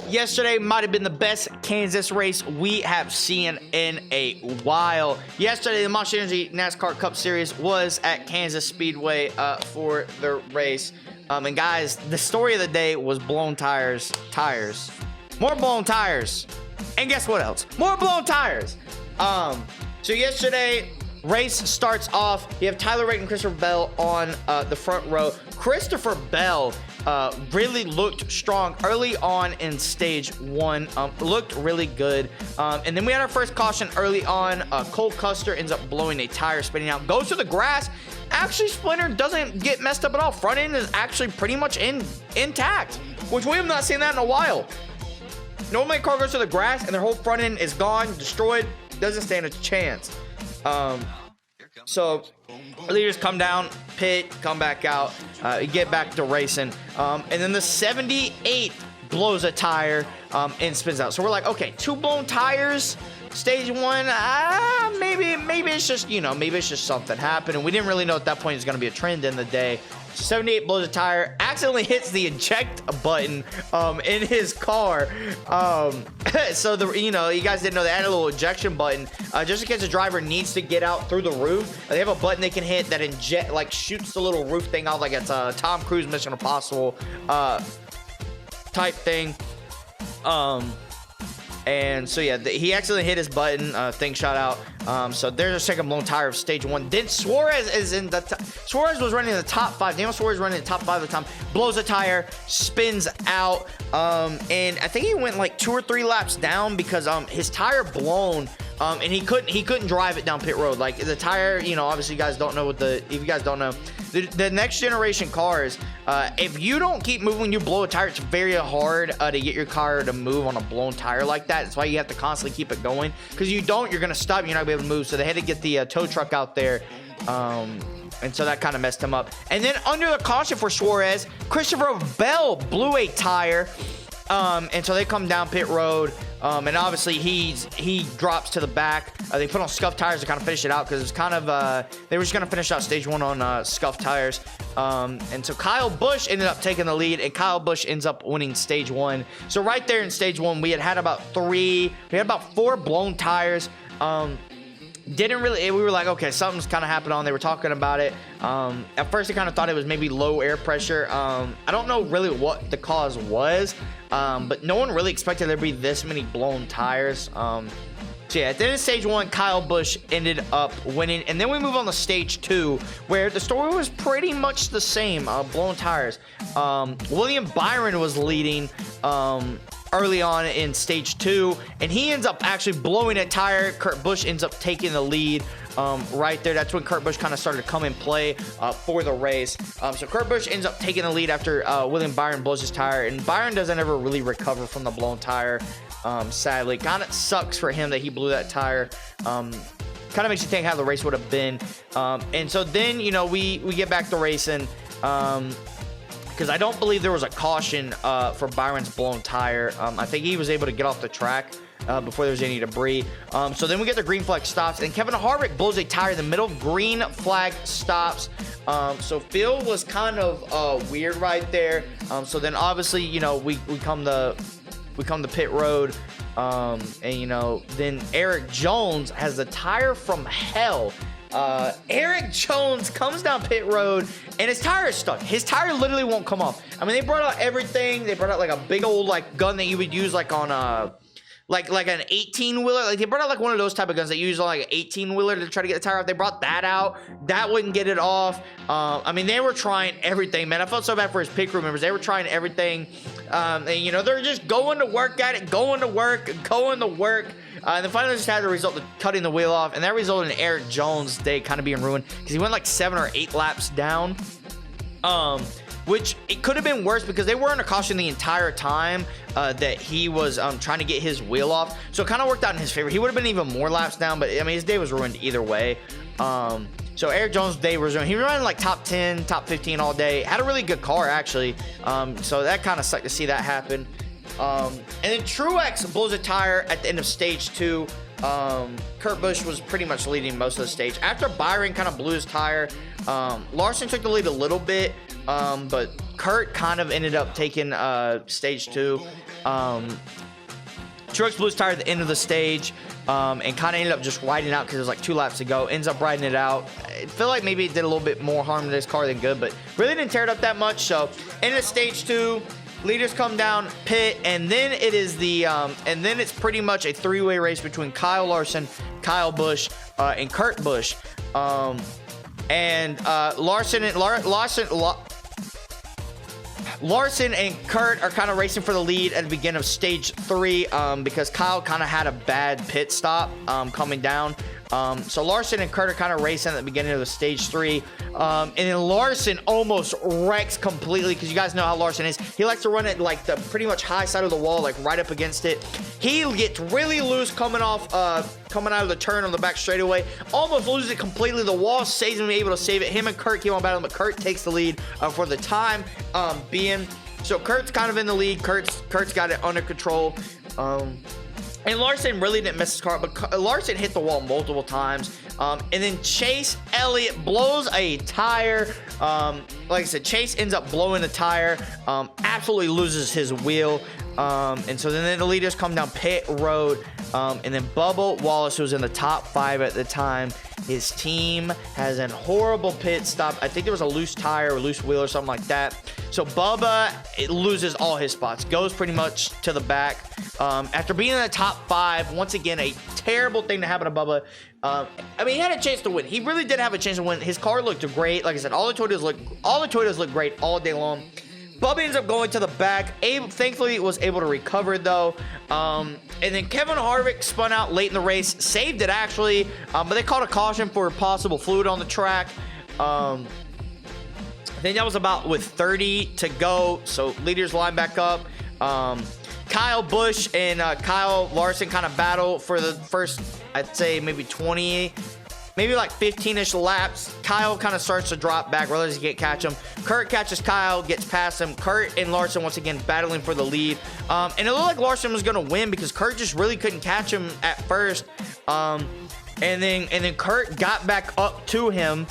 Yesterday might have been the best Kansas race we have seen in a while. Yesterday, the Monster Energy NASCAR Cup Series was at Kansas Speedway for the race. And guys, the story of the day was blown tires. More blown tires. And guess what else? More blown tires. So yesterday, race starts off. You have Tyler Wright and Christopher Bell on the front row. Christopher Bell really looked strong early on in stage one. Looked really good. And then we had our first caution early on. Cole Custer ends up blowing a tire, spinning out, goes to the grass. Actually, Splinter doesn't get messed up at all. Front end is actually pretty much intact, which we have not seen that in a while. Normally, a car goes to the grass and their whole front end is gone, destroyed. Doesn't stand a chance. So leaders come down, pit, come back out, get back to racing. And then the 78 blows a tire and spins out. So we're like, okay, 2 blown tires, stage one. Maybe it's just, maybe it's just something happened. And we didn't really know at that point it was going to be a trend in the day. 78 blows a tire, accidentally hits the eject button in his car. So you guys didn't know they had a little ejection button just in case the driver needs to get out through the roof. They have a button they can hit that shoots the little roof thing out like it's a Tom Cruise Mission Impossible type thing. And so yeah, he accidentally hit his button. Thing shot out. So there's a second blown tire of stage one. Then Suarez is in the Suarez was running in the top 5. Daniel Suarez running in the top 5 at the time. Blows a tire, spins out. And I think he went like 2 or 3 laps down because his tire blown. And he couldn't drive it down pit road. Like the tire, obviously you guys don't know if you guys don't know, the next generation cars, if you don't keep moving when you blow a tire, it's very hard to get your car to move on a blown tire like that. That's why you have to constantly keep it going, because you're gonna stop, you're not gonna be able to move. So they had to get the tow truck out there. And so that kind of messed him up. And then under the caution for Suarez, Christopher Bell blew a tire. And so they come down pit road, and obviously he drops to the back. They put on scuff tires to kind of finish it out because it's kind of they were just gonna finish out stage one on scuff tires. And so Kyle Busch ended up taking the lead, and Kyle Busch ends up winning stage one. So right there in stage one, we had about 4 blown tires. We were like, okay, something's kind of happened on. They were talking about it. At first, they kind of thought it was maybe low air pressure. I don't know really what the cause was, but no one really expected there to be this many blown tires. So yeah, at the end of stage one, Kyle Busch ended up winning. And then we move on to stage 2, where the story was pretty much the same, blown tires. William Byron was leading early on in stage 2, and he ends up actually blowing a tire. Kurt Busch ends up taking the lead right there. That's when Kurt Busch kind of started to come in play for the race. So Kurt Busch ends up taking the lead after William Byron blows his tire, and Byron doesn't ever really recover from the blown tire. Sadly, kind of sucks for him that he blew that tire. Kind of makes you think how the race would have been. And so then, we get back to racing. Because I don't believe there was a caution for Byron's blown tire. I think he was able to get off the track before there was any debris. So then we get the green flag stops, and Kevin Harvick blows a tire in the middle. Green flag stops. So Phil was kind of weird right there. So then obviously, we come to pit road. And then Eric Jones has the tire from hell. Eric Jones comes down pit road and his tire is stuck. His tire literally won't come off. I mean, they brought out everything. They brought out like a big old gun that you would use like on like an 18-wheeler. Like they brought out like one of those type of guns that you use on like an 18-wheeler to try to get the tire off. They brought that out. That wouldn't get it off. I mean, they were trying everything, man. I felt so bad for his pit crew members. They were trying everything. And they're just going to work at it, going to work. And then finally just had the result of cutting the wheel off. And that resulted in Eric Jones' day kind of being ruined because he went like 7 or 8 laps down. Which it could have been worse because they were under caution the entire time that he was trying to get his wheel off. So it kind of worked out in his favor. He would have been even more laps down, but I mean, his day was ruined either way. So Eric Jones' day was ruined. He was running like top 10, top 15 all day. Had a really good car, actually. So that kind of sucked to see that happen. And then Truex blows a tire at the end of stage 2. Kurt Busch was pretty much leading most of the stage. After Byron kind of blew his tire, Larson took the lead a little bit, but Kurt kind of ended up taking stage 2. Truex blew his tire at the end of the stage and kind of ended up just riding out because there's like 2 laps to go. Ends up riding it out. I feel like maybe it did a little bit more harm to this car than good, but really didn't tear it up that much. So into stage 2, leaders come down, pit, and then it is and then it's pretty much a 3-way race between Kyle Larson, Kyle Busch, and Kurt Busch. Larson and Kurt are kind of racing for the lead at the beginning of stage 3 because Kyle kind of had a bad pit stop coming down. So Larson and Kurt are kind of racing at the beginning of the stage 3. And then Larson almost wrecks completely because you guys know how Larson is. He likes to run it like the pretty much high side of the wall, like right up against it. He gets really loose coming out of the turn on the back straightaway. Almost loses it completely. The wall saves him, able to save it. Him and Kurt keep on battling, but Kurt takes the lead for the time being. So Kurt's kind of in the lead. Kurt's got it under control. And Larson really didn't miss his car, but Larson hit the wall multiple times. And then Chase Elliott blows a tire. Like I said, Chase ends up blowing a tire. Absolutely loses his wheel. And so then the leaders come down pit road. And then Bubba Wallace, who was in the top 5 at the time, his team has a horrible pit stop. I think there was a loose tire or loose wheel or something like that. So Bubba loses all his spots, goes pretty much to the back. After being in the top 5, once again, a terrible thing to happen to Bubba. I mean, he had a chance to win. He really did have a chance to win. His car looked great. Like I said, all the Toyotas look great all day long. Bubba ends up going to the back. Thankfully, was able to recover, though. And then Kevin Harvick spun out late in the race. Saved it, actually. But they called a caution for possible fluid on the track. I think that was about with 30 to go. So leaders line back up. Kyle Busch and Kyle Larson kind of battle for the first, I'd say, maybe 20... maybe like 15-ish laps. Kyle kind of starts to drop back. Realizes he can't catch him. Kurt catches Kyle, gets past him. Kurt and Larson once again battling for the lead. And it looked like Larson was going to win because Kurt just really couldn't catch him at first. And then Kurt got back up to him.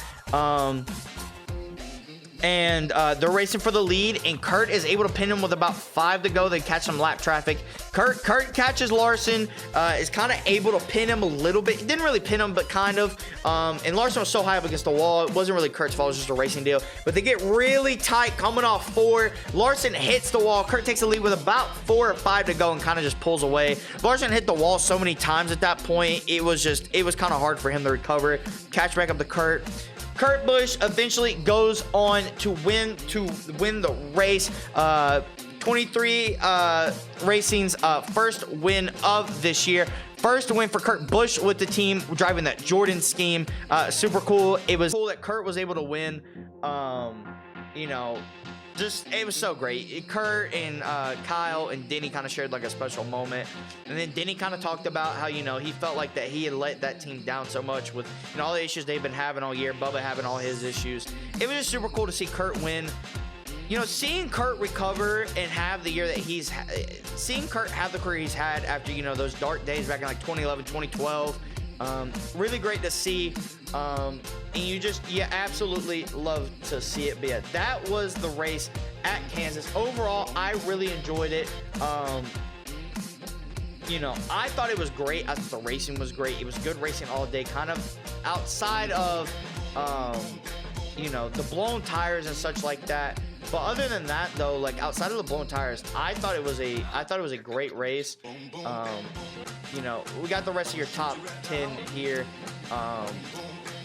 And they're racing for the lead, and Kurt is able to pin him with about 5 to go. They catch some lap traffic. Kurt catches Larson, is kind of able to pin him a little bit. He didn't really pin him, but kind of. And Larson was so high up against the wall, it wasn't really Kurt's fault. It was just a racing deal. But they get really tight coming off 4. Larson hits the wall. Kurt takes the lead with about 4 or 5 to go and kind of just pulls away. Larson hit the wall so many times at that point, it was kind of hard for him to recover. Catch back up to Kurt. Kurt Busch eventually goes on to win the race. 23 Racing's first win of this year. First win for Kurt Busch with the team driving that Jordan scheme. Super cool. It was cool that Kurt was able to win. You know, just it was so great. Kurt and Kyle and Denny kind of shared like a special moment, and then Denny kind of talked about how, you know, he felt like that he had let that team down so much with, you know, all the issues they've been having all year, Bubba having all his issues. It was just super cool to see Kurt win. You know, seeing Kurt recover and have the year that seeing Kurt have the career he's had after, you know, those dark days back in like 2011, 2012. Really great to see. And you absolutely love to see it. But yeah, that was the race at Kansas. Overall, I really enjoyed it. You know, I thought it was great. I thought the racing was great. It was good racing all day, kind of outside of, you know, the blown tires and such like that. But other than that, though, like outside of the blown tires, I thought it was a great race. You know, we got the rest of your top 10 here.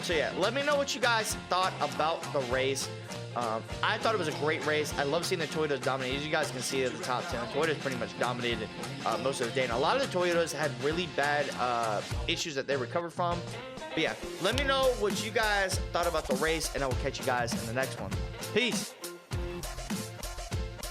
So yeah, let me know what you guys thought about the race. I thought it was a great race. I love seeing the Toyotas dominate. As you guys can see at the top 10, the Toyotas pretty much dominated most of the day. And a lot of the Toyotas had really bad issues that they recovered from. But yeah, let me know what you guys thought about the race, and I will catch you guys in the next one. Peace.